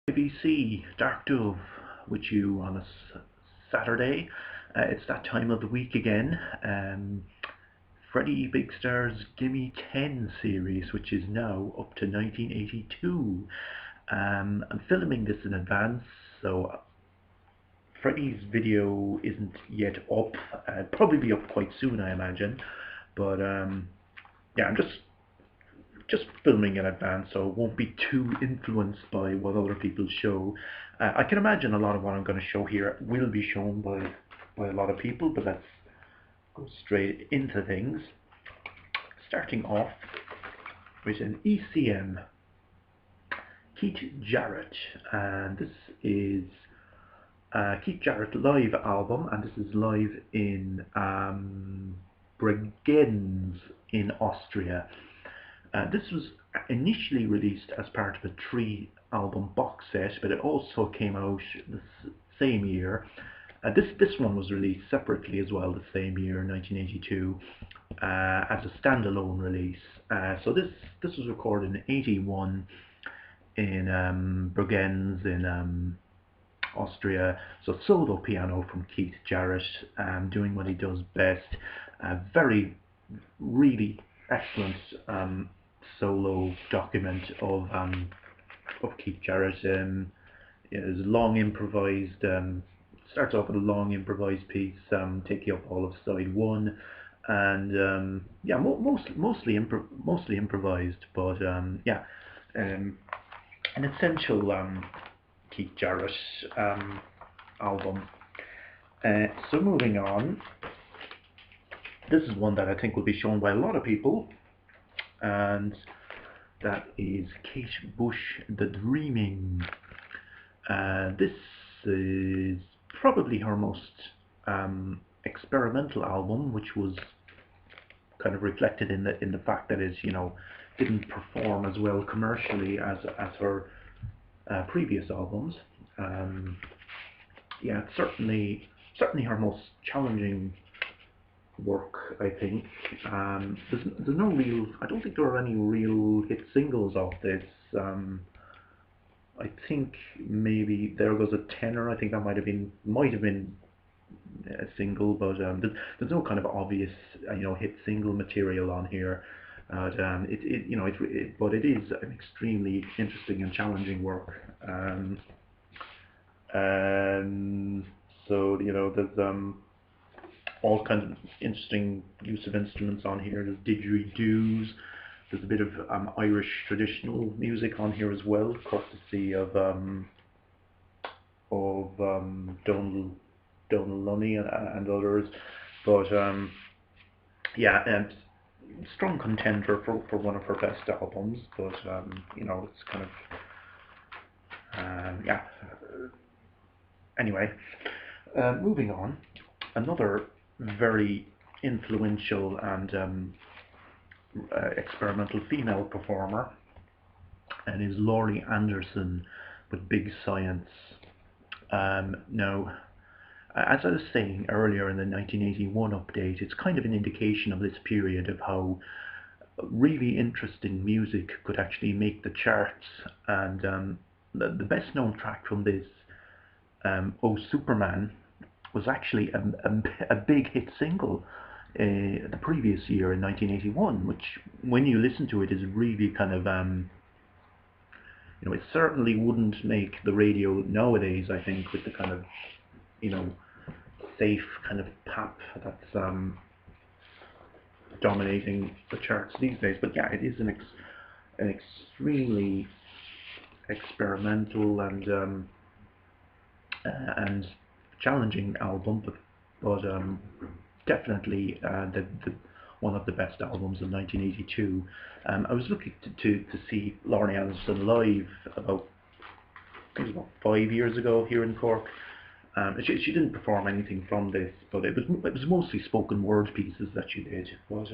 ABC Dark Dove with you on a Saturday. It's that time of the week again. Freddy Bigstar's Gimmie 10 series, which is now up to 1982. I'm filming this in advance, so Freddy's video isn't yet up. It'll probably be up quite soon, I imagine. But yeah, I'm just filming in advance, so it won't be too influenced by what other people show. I can imagine a lot of what I'm going to show here will be shown by a lot of people, but let's go straight into things. Starting off with an ECM Keith Jarrett, and this is Keith Jarrett live album, and this is live in Bregenz in Austria. This was initially released as part of a 3-album box set, but it also came out the same year. This one was released separately as well the same year, 1982, as a standalone release. So this was recorded in 81 in Bregenz in Austria. So solo piano from Keith Jarrett, doing what he does best. Really excellent solo document of Keith Jarrett. It's long improvised. Starts off with a long improvised piece, Take You Up All of Side 1, and yeah, mostly improvised, but yeah, an essential Keith Jarrett album. So moving on, this is one that I think will be shown by a lot of people, and that is Kate Bush, The Dreaming. This is probably her most experimental album, which was kind of reflected in the fact that it, didn't perform as well commercially as her previous albums. Yeah, it's certainly her most challenging work, I think. There's no real, I don't think there are any real hit singles off this. I think maybe There Goes a Tenor, I think that might have been a single, but there's no kind of obvious hit single material on here. But it is an extremely interesting and challenging work. So there's all kinds of interesting use of instruments on here. There's didgeridoos. There's a bit of Irish traditional music on here as well, courtesy of Donal Lunny and others. But yeah, and strong contender for one of her best albums. But it's kind of yeah. Anyway, moving on, another very influential and experimental female performer, and is Laurie Anderson with Big Science. Now, as I was saying earlier in the 1981 update, it's kind of an indication of this period of how really interesting music could actually make the charts. And the best known track from this, Oh Superman, was actually a big hit single the previous year in 1981, which, when you listen to it, is really kind of it certainly wouldn't make the radio nowadays, I think, with the kind of safe kind of pop that's dominating the charts these days. But yeah, it is an extremely experimental and challenging album, but definitely one of the best albums of 1982. I was looking to see Laurie Anderson live about 5 years ago here in Cork. She didn't perform anything from this, but it was mostly spoken word pieces that she did. But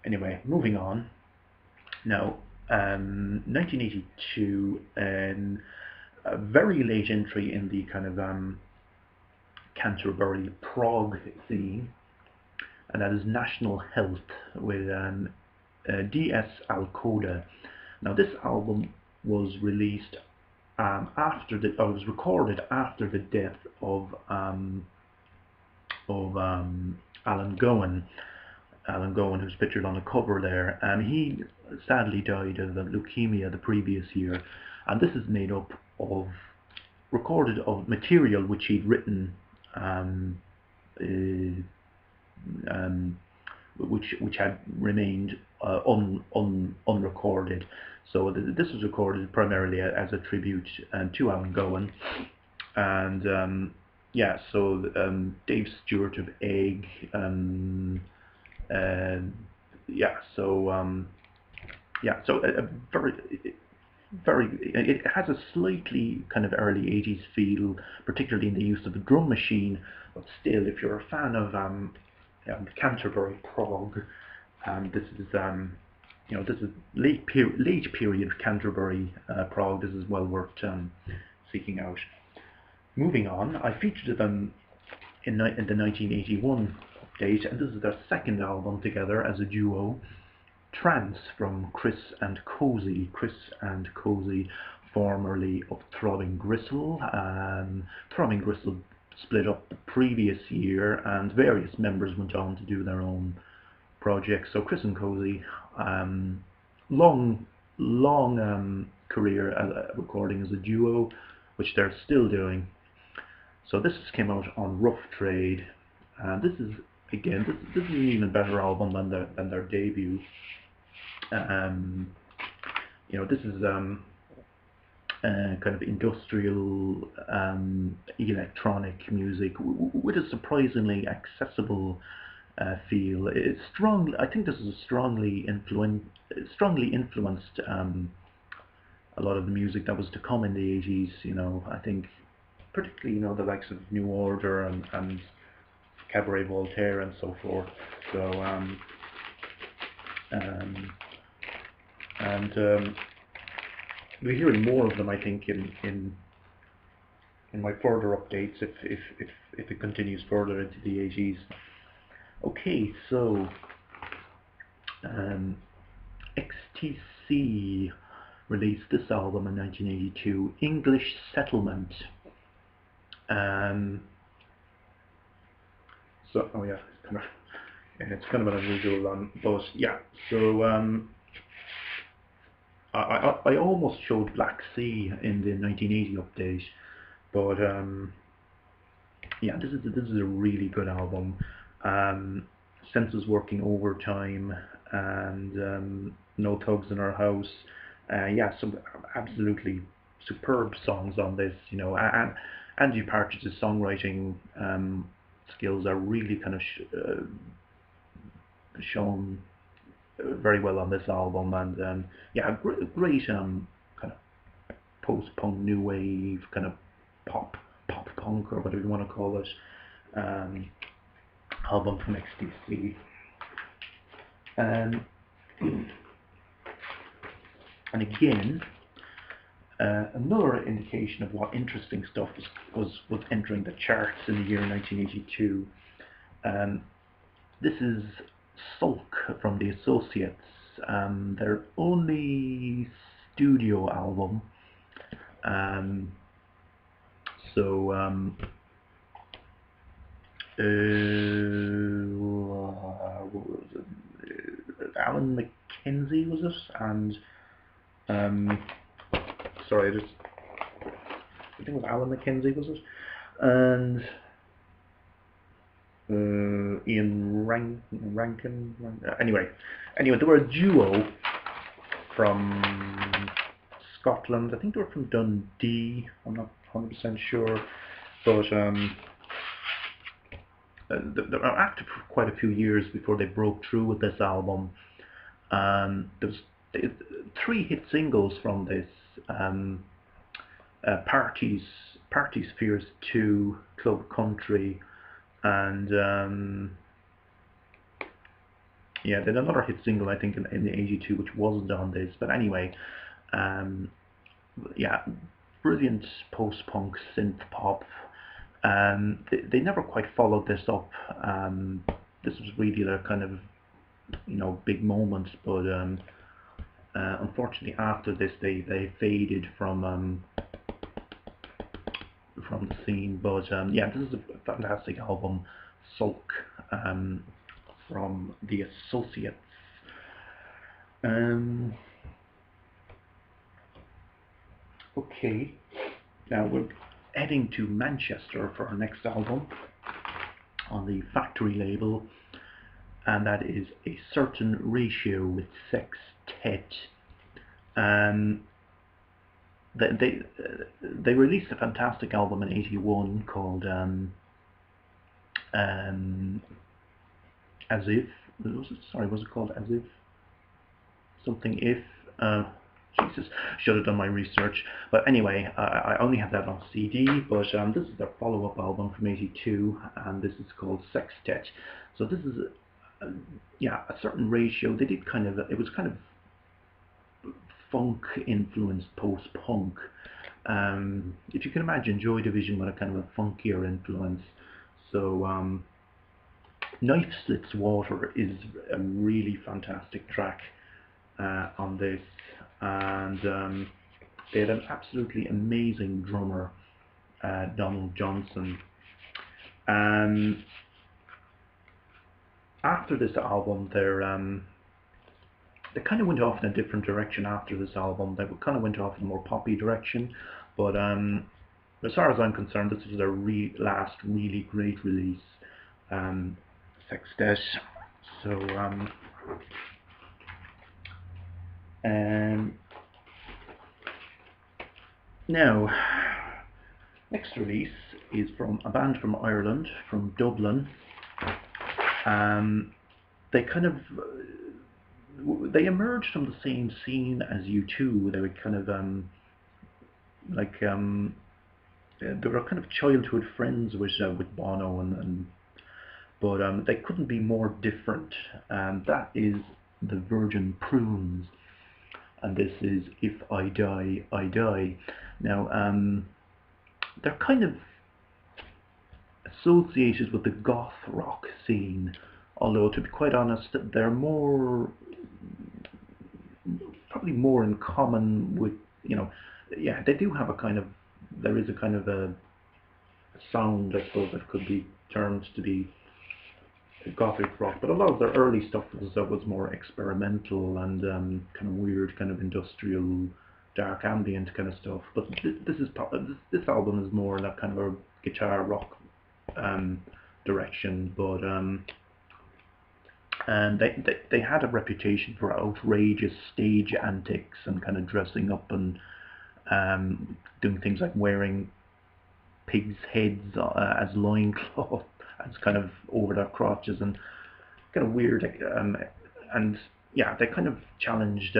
anyway, moving on. Now, 1982, a very late entry in the kind of Canterbury prog scene, and that is National Health with D.S. Alcoda. Now, this album was released it was recorded after the death of Alan Gowan. Alan Gowan, who's pictured on the cover there, and he sadly died of leukemia the previous year. And this is made up of recorded of material which he'd written, which had remained unrecorded. So this was recorded primarily as a tribute to Alan Gowan, and yeah. So Dave Stewart of Egg, yeah. So yeah. So a very, it has a slightly kind of early 80s feel, particularly in the use of the drum machine. But still, if you're a fan of Canterbury prog, this is this is late period Canterbury prog. This is well worth seeking out. Moving on, I featured them in the 1981 update, and this is their second album together as a duo. Trance from Chris and Cosey. Chris and Cosey, formerly of Throbbing Gristle. Throbbing Gristle split up the previous year, and various members went on to do their own projects. So Chris and Cosey, long career recording as a duo, which they're still doing. So this came out on Rough Trade, and this is again this is an even better album than their debut. This is kind of industrial electronic music with a surprisingly accessible feel. It's strong. I think this is strongly influenced a lot of the music that was to come in the 80s. I think particularly the likes of New Order and Cabaret Voltaire and so forth. So we're hearing more of them, I think, in my further updates if it continues further into the 80s. Okay, so XTC released this album in 1982, English Settlement. So it's kind of an unusual but yeah. So I almost showed Black Sea in the 1980 update, but yeah, this is a really good album. Sense is working overtime, and No Thugs in Our House. Yeah, some absolutely superb songs on this. And Andy Partridge's songwriting skills are really kind of shown very well on this album, and yeah, great kind of post-punk, new wave, kind of pop punk, or whatever you want to call it, album from XTC. And again, another indication of what interesting stuff was entering the charts in the year 1982. This is Sulk from the Associates, their only studio album. What was it? Alan McKenzie was it? And sorry, I think it was Alan McKenzie, was it? And Ian Rankin. Anyway, they were a duo from Scotland. I think they were from Dundee. I'm not 100% sure, but they were active for quite a few years before they broke through with this album. There's 3 hit singles from this: Parties Fears 2, Club Country, and yeah, there's another hit single I think in the 82 which wasn't on this, but anyway, yeah, brilliant post-punk synth pop. They never quite followed this up. This was really their kind of big moment, but unfortunately after this they faded from on the scene. But yeah, this is a fantastic album, Sulk, from the Associates. Okay, now we're heading to Manchester for our next album on the Factory label, and that is A Certain Ratio with Sextet. They released a fantastic album in '81 called As If. Was it called As If? Something If. Jesus, should have done my research. But anyway, I only have that on CD. But this is their follow-up album from '82, and this is called Sextet. So this is yeah, A Certain Ratio. They did kind of, it was kind of funk influenced post-punk. If you can imagine Joy Division with a kind of a funkier influence. So Knife Slits Water is a really fantastic track on this, and they had an absolutely amazing drummer, Donald Johnson. After this album, they kind of went off in a different direction. After this album, they kind of went off in a more poppy direction, but as far as I'm concerned, this was their last really great release, Sextet. So now, next release is from a band from Ireland, from Dublin. They kind of they emerged from the same scene as U2. They were kind of they were kind of childhood friends with Bono, but they couldn't be more different. That is the Virgin Prunes, and this is If I Die, I Die. Now, they're kind of associated with the goth rock scene, although to be quite honest, they're probably more in common with, yeah, they do have there is a kind of a sound, I suppose, that could be termed to be gothic rock, but a lot of their early stuff was more experimental and kind of weird, kind of industrial, dark ambient kind of stuff. But this album is more that kind of a guitar rock direction. But and they had a reputation for outrageous stage antics and kind of dressing up and doing things like wearing pigs' heads as loincloth, as kind of over their crotches, and kind of weird. And yeah, they kind of challenged.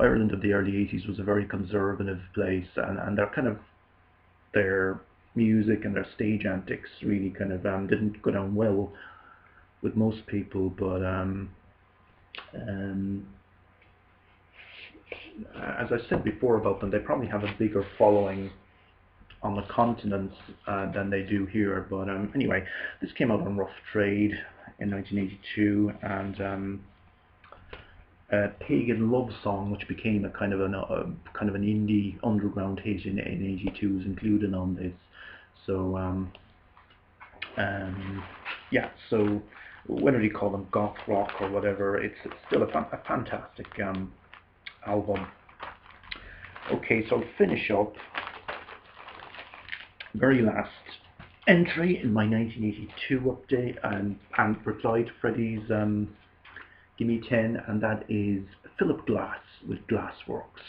Ireland of the early '80s was a very conservative place, and their music and their stage antics really kind of didn't go down well with most people. But as I said before about them, they probably have a bigger following on the continent than they do here. But anyway, this came out on Rough Trade in 1982, and Pagan Love Song, which became a kind of an indie underground hit in '82, is included on this. So yeah, so whether you call them goth rock or whatever, it's still a fantastic album. Okay, so I'll finish up. Very last entry in my 1982 update and reply to Freddy's Gimmie 10, and that is Philip Glass with Glassworks.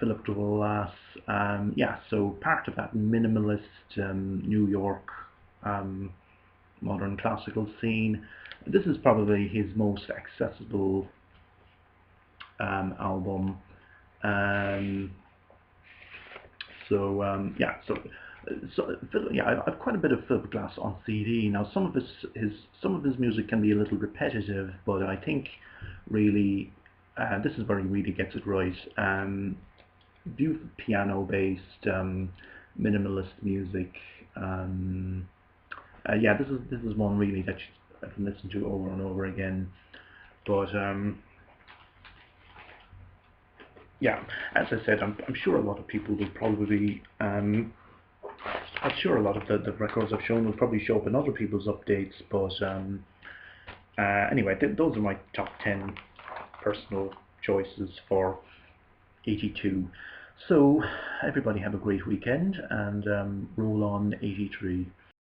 Philip Glass, yeah, so part of that minimalist New York modern classical scene. This is probably his most accessible album. Yeah, I've quite a bit of Philip Glass on CD. Now, some of his music can be a little repetitive, but I think really this is where he really gets it right. Beautiful piano-based minimalist music. Yeah, this is one really that I can listen to over and over again. But yeah, as I said, I'm sure a lot of people will probably, I'm sure a lot of the records I've shown will probably show up in other people's updates, but anyway, those are my top 10 personal choices for 82. So everybody have a great weekend, and roll on 83.